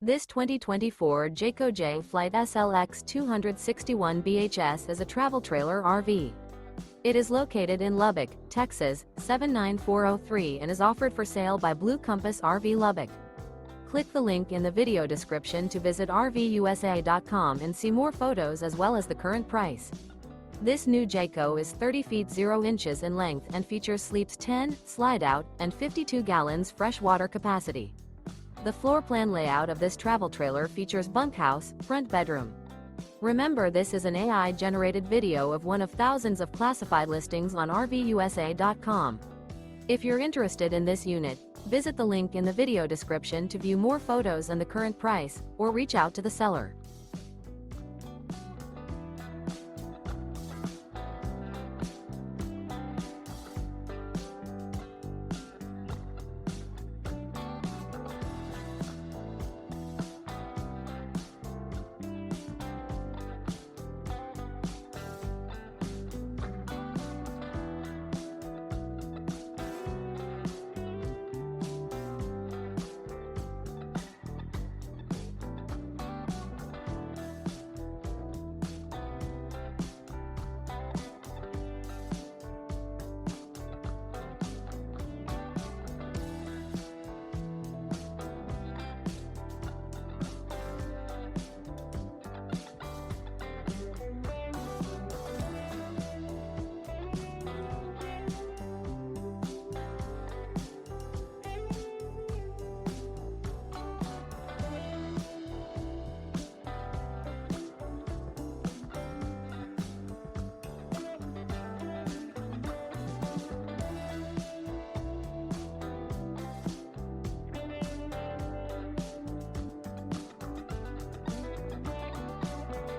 This 2024 Jayco Jay Flight SLX 261 BHS is a travel trailer RV. It is located in Lubbock, Texas, 79403 and is offered for sale by Blue Compass RV Lubbock. Click the link in the video description to visit RVUSA.com and see more photos as well as the current price. This new Jayco is 30 feet 0 inches in length and features sleeps 10, slide-out, and 52 gallons fresh water capacity. The floor plan layout of this travel trailer features bunkhouse, front bedroom. Remember, this is an AI-generated video of one of thousands of classified listings on RVUSA.com. If you're interested in this unit, visit the link in the video description to view more photos and the current price, or reach out to the seller.